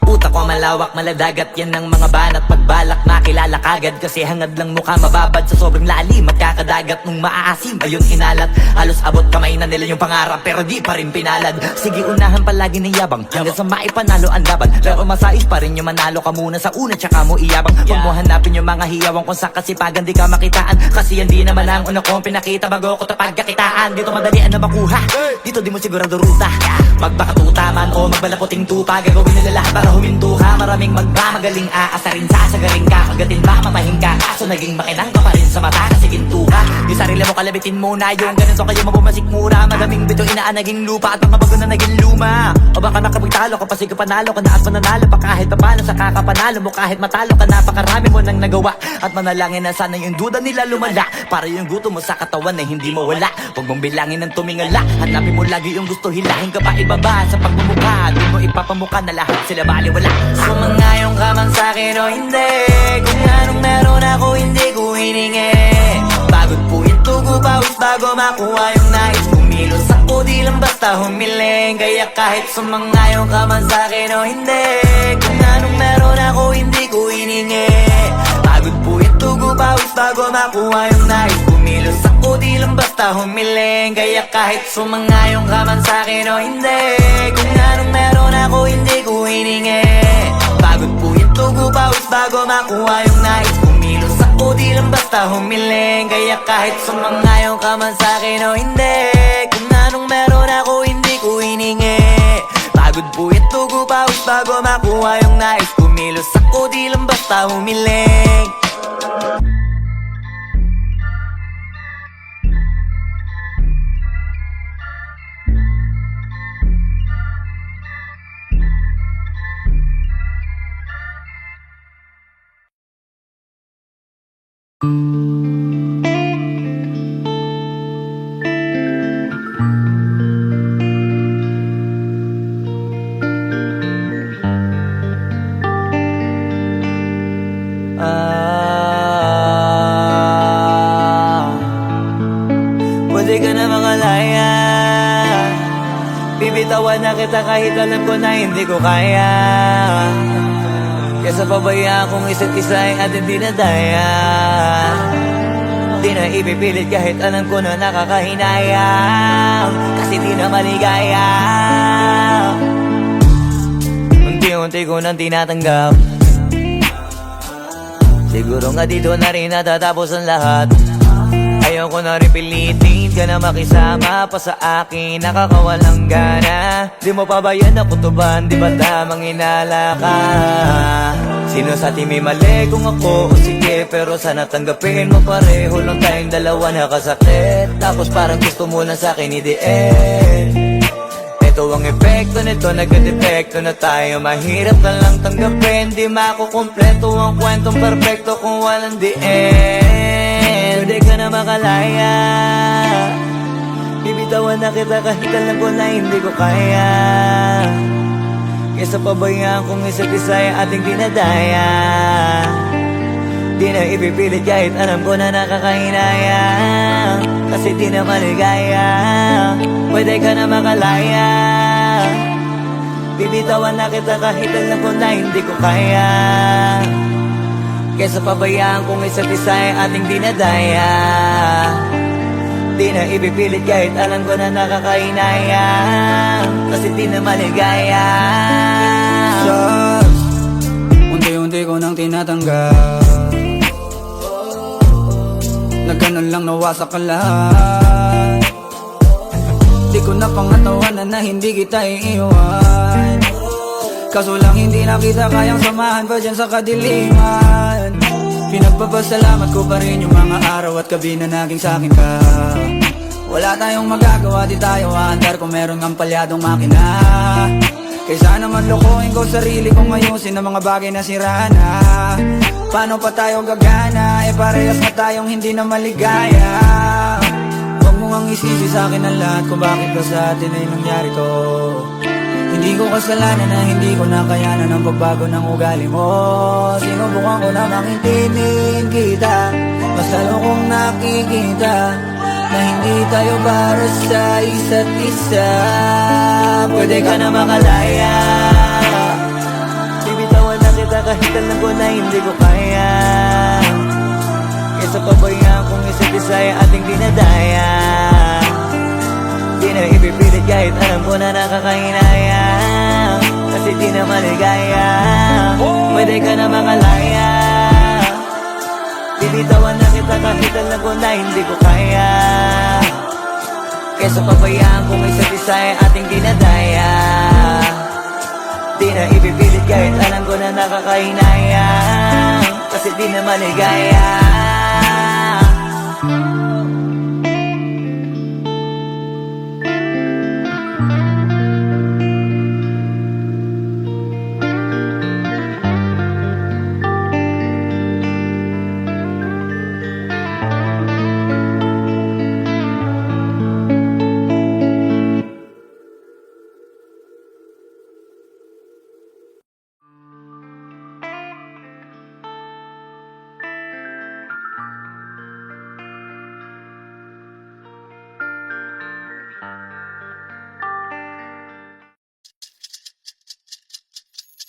Utak ko malawak, maladagat, yan ang mga banat. Pagbalak makilala kagad, kasi hangad lang mukha mababad. Sa sobrang lalim, magkakadagat nung maaasim ayun inalat. Halos abot kamay na nila yung pangarap, pero di pa rin pinalad. Sige unahan palagi ng yabang, hanggang sa maipanalo ang laban. Pero masais pa rin yung manalo ka muna sa una, tsaka mo iyabang. Huwag mo hanapin yung mga hiyawang kung sa kasipagan di ka makitaan. Kasi yan di naman ang una kong pinakita bago ko tapagkakitaan. Dito madalian na makuha, dito di mo sigurado ruta. Magbakatuta man o magbalaputing tupa, gagawin nila lahat para huminto ka. Maraming magmamagaling aasarin, sasagaring ka, pagatin ba mamahing ka. Kaso naging makinang ka pa rin sa mata kasi ginto ka. Yung sarili mo kalabitin muna, yung ganito kayo mabumasik mura. Madaming bito inaan naging lupa at mga bago na naging luma. O baka nakapagtalo ka pa, sige panalo ka na at mananalo pa kahit papalo sa kakapanalo mo. Kahit matalo ka, napakarami mo nang nagawa. At manalangin na sana yung duda nila lumala, para yung gutom mo sa katawan na hindi mawala. Huwag mong bilangin ng tumingala, hanapin mo lagi yung gusto, hilahin ka pa ibaba sa pagmumukha. Doon mo ipapamuka na lahat sila baliwala. Sumangayong ka man sa'kin o hindi, kung anong meron ako hindi ko hiningi. Pagod po ito pawis bago makuha yung nais. Kumilos ako di lang basta humiling. Kaya kahit sumangayong ka man sa'kin o hindi, kung anong meron ako hindi ko hiningi. Pagod po ito pawis bago makuha yung nais. Kumilos ako di lang basta humiling. Kaya kahit sumangayong ka man sa'kin o hindi, kung anong meron ako hindi ko hiningi. Pagod po ito pawis bago makuha yung nais. Kumilos ako di lang basta humiling. Kaya kahit sumangayong ka man sa'kin o hindi, kung anong meron ako hindi ko hiningi. Pagod po ito pawis bago makuha yung nais. Kumilos ako di lang basta humiling. Pwede ka na makalaya, bibitawan na kita kahit alam ko na hindi ko kaya. Kesa pabaya akong isa't isa ay ating dinadaya. Di na ipipilit kahit alam ko na nakakahinayang, kasi di na maligaya. Unti-unti ko nang tinatanggap, siguro nga dito na rin natatapos ang lahat. Ayoko na rin pilitin ka na makisama pa sa akin, nakakawalang gana. Di mo pa ba yan nakutuban, di ba tamang inala ka? Sino sa atin may mali kung ako o sige, pero sana tanggapin mo pareho lang tayong dalawa nakasakit. Tapos parang gusto mo na sa akin i-end. Ito ang epekto nito, nagka-depekto na tayo. Mahirap na lang tanggapin, di makukumpleto ang kwentong perfecto kung walang the end. Pwede ka na makalaya, bibitawan na kita kahit alam ko na hindi ko kaya. Kesa pabayaan kung isa't isa ay ating dinadaya. Di na ipipilit kahit alam ko na nakakahinaya, kasi di na maligaya. Pwede ka na makalaya, bibitawan na kita kahit alam ko na hindi ko kaya. Kesa pabayaan kung isa't isa ay ating dinadaya. Di na ipipilit kahit alam ko na nakakahinaya, kasi di na maligaya. Just unti-unti ko nang tinatanggap, na ganun lang nawasak ka lahat. Di ko na pangatawanan na hindi kita iiwan, kaso lang hindi na kita kayang samahan pa dyan sa kadiliman. Pinagpapasalamat ko pa rin yung mga araw at gabi na naging sa'kin ka. Wala tayong magagawa, di tayo aandar kung meron ng palyadong makina. Kaysa naman lokohin ko sarili kong ayusin ang mga bagay na sira na. Paano pa tayo gagana, parehas na tayong hindi na maligaya. Huwag mo ngang isisi sa'kin ang lahat kung bakit ba sa atin ay nangyari to. Hindi ko kasalanan na hindi ko nakayanan ang pagbago ng ugali mo. Sinubukan ko na makintindihin kita, basta kong nakikita na hindi tayo para sa isa't isa. Pwede ka na makalaya, Bibitawan na kita kahit alam ko na hindi ko kaya. Kesa pabayaan kung isa't isa ay ating dinadaya. Di na ipipilit kahit alam ko na nakakahinayang, kasi di na maligaya. Pwede ka na makalaya, bibitawan na kita kahit alam ko na hindi ko kaya. Kesa pabayaan kung isa't isa ay ating dinadaya. Di na ipipilit kahit alam ko na nakakahinayang, kasi di na maligaya.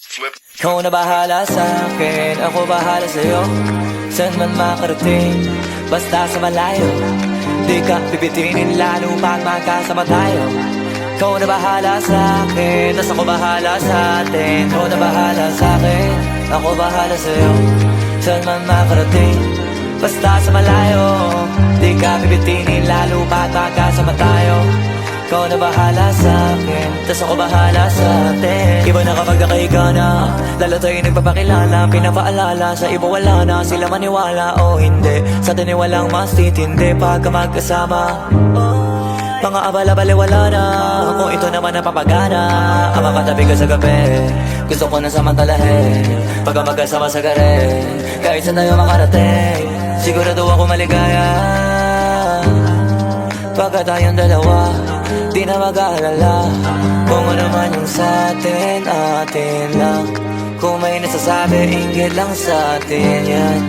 Flip. Ikaw na bahala sa akin, ako bahala sa'yo. Saan man makarating, basta sa malayo. Di ka pipitinin lalo pag magkasama tayo. Ikaw na bahala sa akin, tas ako bahala sa atin. Ikaw na bahala sa akin, ako bahala sa'yo. Saan man makarating, basta sa malayo. Di ka pipitinin lalo pag magkasama tayo. Ikaw na bahala sa akin, tas ako bahala sa atin. Iba na kapag nakahiga na, lalo tayo nagpapakilala. Pinapaalala sa iba wala na, sila maniwala o hindi. Sa atin ay walang mas titindi pagka magkasama. Mga abala-bali wala na, kung ito naman ang papagana. Ang makatabi ka sa gabi, gusto ko na samantalahin. Pagka magkasama sa gare, kahit saan tayo makarating, sigurado ako maligaya. Pagka tayong dalawa, di na mag-aalala kung ano man yung sa atin, atin lang. Kung may nasasabi, inggit lang sa atin yan.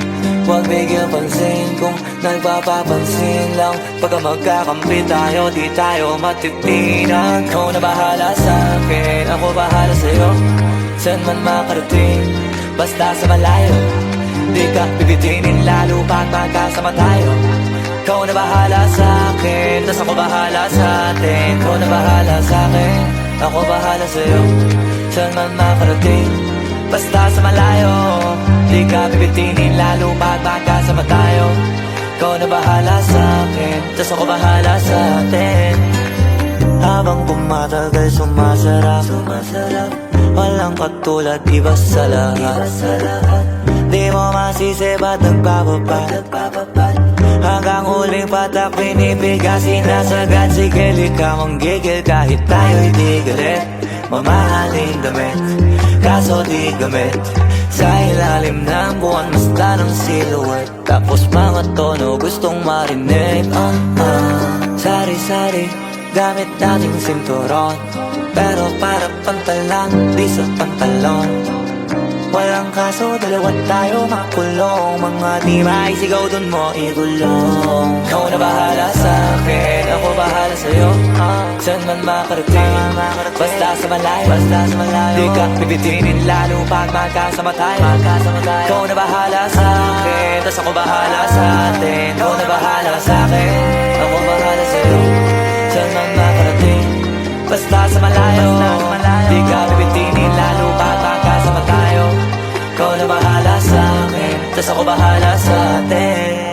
Huwag bigyan pansin kung nagpapapansin lang. Pagka magkakampi tayo, di tayo matitinan. Ikaw na bahala sa akin, ako bahala sa'yo. Saan man makarating, basta sa malayo. Di ka bibitinin lalo pag magkasama tayo. Ikaw na bahala sa akin, tas ako bahala sa atin. Ikaw na bahala sa akin, ako bahala sa'yo. Saan man makarating, basta sa malayo. Di ka bibitinin lalo pag magkasama tayo. Ikaw na bahala sa akin, tas ako bahala sa atin. Habang tumatagal sumasarap, walang katulad, iba sa lahat. Di mo masisi ba't nagpapapad. Hanggang huling patak pinipigasin na sagad. Sige lika manggigil kahit tayo'y di galit. Mamahaling damit, kaso di gamit. Sa ilalim ng buwan basta ng silhouette. Tapos mga tono gustong marinig. Sari-sari gamit nating sinturon, pero para pantalan, di sa pantalon. Walang kaso, dalawa tayo makulong. Mga di maisigaw dun mo igulong. Ikaw na bahala sa akin, ako bahala sa'yo. Saan man makarating, basta sa malayo. Di ka bibitinin lalo pag magkasama tayo. Ikaw na bahala sa akin, tas ako bahala sa atin. Ikaw na bahala sa akin, ako bahala sa'yo. Saan man makarating, basta sa malayo. Di ka bibitinin lalo pag magkasama tayo. Ikaw na bahala sa akin, tas ako bahala sa atin.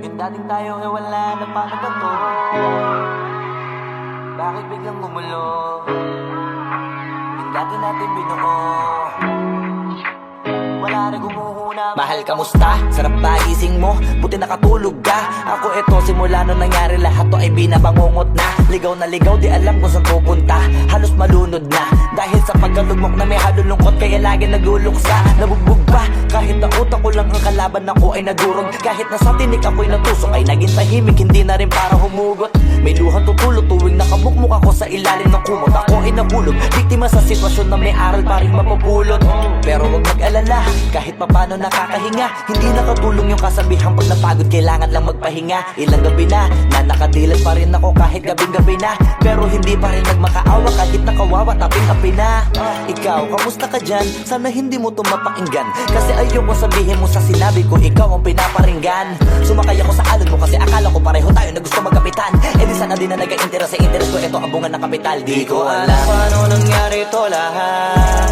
Yung dating tayo ay wala na paano ba to? Bakit biglang gumulo? Yung dati natin binuo, wala na gumuho Mahal, kamusta? Sarap ba gising mo? Buti nakatulog ka. Ako ito, simula nung nangyari lahat to ay binabangungot na. Ligaw na ligaw, di alam kung saan pupunta. Halos malunod na dahil sa pagkalugmok na may halulungkot. Kaya lagi nagluluksa, nabugbog pa. Kahit na utak ko lang ang kalaban ako ay nagurog. Kahit nasa tinik ako'y natusok ay naging tahimik. Hindi na rin para humugot. May luhang tutulog tuwing nakabukmuk ako sa ilalim ng kumot. Ako ay nahulog, biktima sa sitwasyon na may aral pa rin mapupulot. Pero wag mag-alala, kahit papano nakakahinga. Hindi nakatulong yung kasabihan, pag napagod kailangan lang magpahinga. Ilang gabi na nakadilat pa rin ako kahit gabing-gabi na. Pero hindi pa rin nagmakaawa kahit nakawawa taping-api na. Ikaw, kamusta ka dyan? Sana hindi mo tumapakinggan, kasi ayoko sabihin mo sa sinabi ko ikaw ang pinaparinggan. Sumakay ako sa alon mo kasi akala ko pareho tayo na gusto magkapitan. Eh di sana din na nag-interest sa interest ko, ito ang bunga ng kapital. Di ko alam paano nangyari to lahat.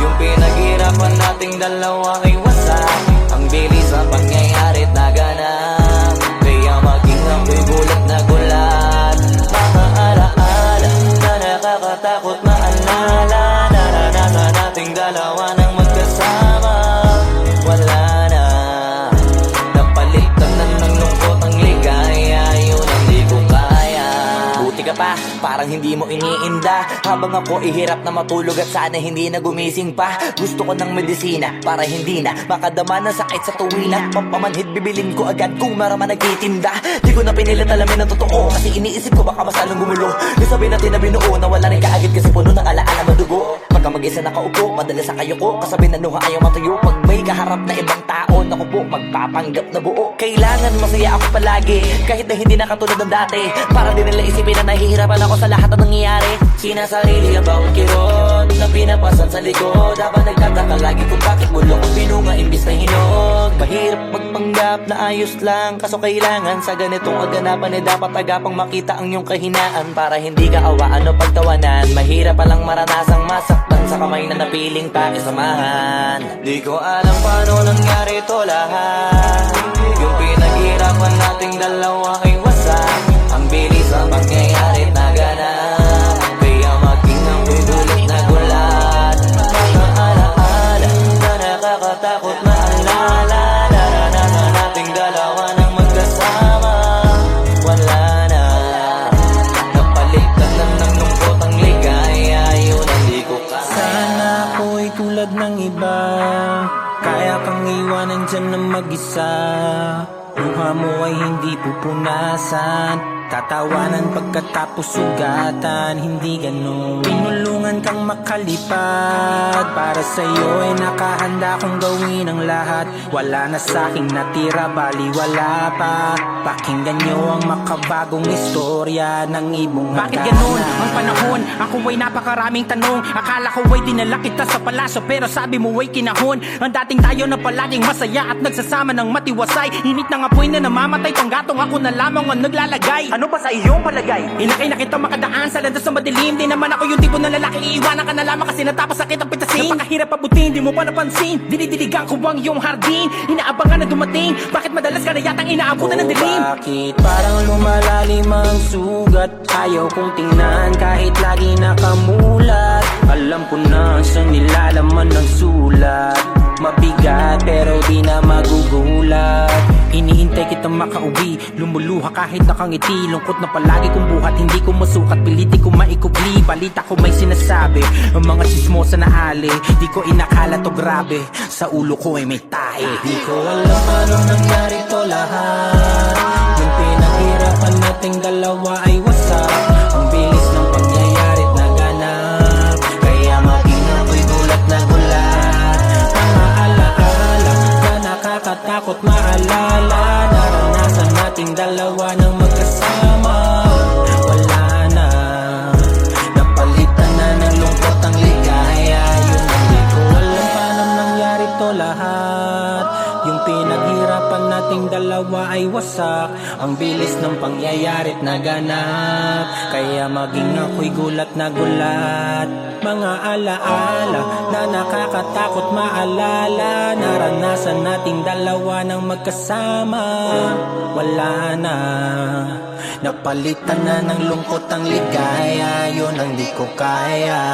Yung pinaghirapan nating dalawa ay wasak. Ang bilis ang pangyayari at naganap. Kaya maging ako'y gulat na gulat. Mga alaala na nakakatakot maalala. Naranasan nating dalawa nang magkasama. Wala na, napalitan na ng lungkot ang ligaya. Yun ang di ko kaya. Buti ka pa, parang hindi mo iniinda. Habang ako ihirap na matulog at sana hindi na gumising pa. Gusto ko ng medisina para hindi na makadama ng sakit sa tuwina. Pampamanhid bibilin ko agad kung marama nagtitinda. Di ko na pinilit alamin ang totoo, kasi iniisip ko baka masalong gumulo. Isabi natin na binuo na wala rin kaagad kasi puno ng alaala madugo. Pagka mag-isa nakaupo, madalas sa kayo ko. Kasabi na nuha ayaw matuyo. Pag may kaharap na ibang tao, naku po, magpapanggap na buo. Kailangan masaya ako palagi, kahit na hindi na katulad ng dati. Para din nila isipin na nahihirapan ako sa lahat ng nangyayari. Sinasarili ang bawat kirot na pinapasan sa likod. Habang nagtataka lagi kung bakit bulok ang binunga imbis na hinog. Mahirap magpanggap na ayos lang, kaso kailangan sa ganitong aganapan eh dapat agapang makita ang iyong kahinaan. Para hindi ka awaan o pagtawanan. Mahirap palang maranasang masaktan sa kamay na napiling pakisamahan. Di ko alam paano nangyari to lahat. Yung pinaghirapan nating dalawa ay wasak. Ang bilis ang pangyayari at naganap. Kaya maging ako'y gulat na gulat. Mga alaala na nakakatakot maalala. Naranasan nating dalawa nang magkasama. Wala na, napalitan na ng lungkot ang ligaya. Yun ang di ko kaya. Sana ako'y tulad ng iba, kaya kang iwanan dyan na mag-isa. Luha mo ay hindi pupunasan, tatawanan pagkatapos sugatan. Hindi ganun, pinulungan kang makalipad. Para sa'yo ay nakahanda kong gawin ang lahat. Wala na sa'king natira, bali wala pa. Pakinggan nyo ang makabagong istorya ng ibong hagana. Bakit ganun ang panahon? Ako ay napakaraming tanong. Akala ko ay dinala kita sa palaso, pero sabi mo ay kinahon. Ang dating tayo na palaging masaya at nagsasama ng matiwasay. Init ng apoy na namamatay, panggatong ako na lamang ang naglalagay. Ano ba sa iyong palagay? Inakay na kita makadaan sa landas ng madilim. Di naman ako yung tipo na lalaki, iiwanan ka na lamang kasi natapos sakit ang pitasin. Napakahirap pabutin, di mo pa napansin. Dinidiligan ko ang iyong hardin, inaabangan na dumating. Bakit madalas ka na yatang inaabutan ng dilim? Bakit parang lumalalim ang sugat? Ayaw kong tingnan kahit lagi nakamulat. Alam ko na sa nilalaman ng sulat. Mabigat pero di na magugulat. Hinihintay kitang makauwi, lumuluha kahit nakangiti. Lungkot na palagi kong buhat, hindi ko masukat, piliti ko maikubli. Balita ko may sinasabi, ang mga chismosa na ali. Di ko inakala to grabe, sa ulo ko ay may tae. Di ko alam paano nangyari to lahat. Yung pinaghirapan nating dalawa ay wasak. Ang bilis ng pangyayari at naganap. Kaya maging ako'y gulat na gulat. Mga alaala na nakakatakot maalala. Naranasan nating dalawa nang magkasama. Wala na, napalitan na ng lungkot ang ligaya. Yun ang di ko alam paano nangyari to lahat. Yung pinaghirapan nating dalawa ay wasak. Ang bilis ng pangyayari at naganap. Kaya maging ako'y gulat na gulat. Mga alaala na nakakatakot maalala. Naranasan nating dalawa nang magkasama. Wala na, napalitan na ng lungkot ang ligaya. Yun ang di ko kaya.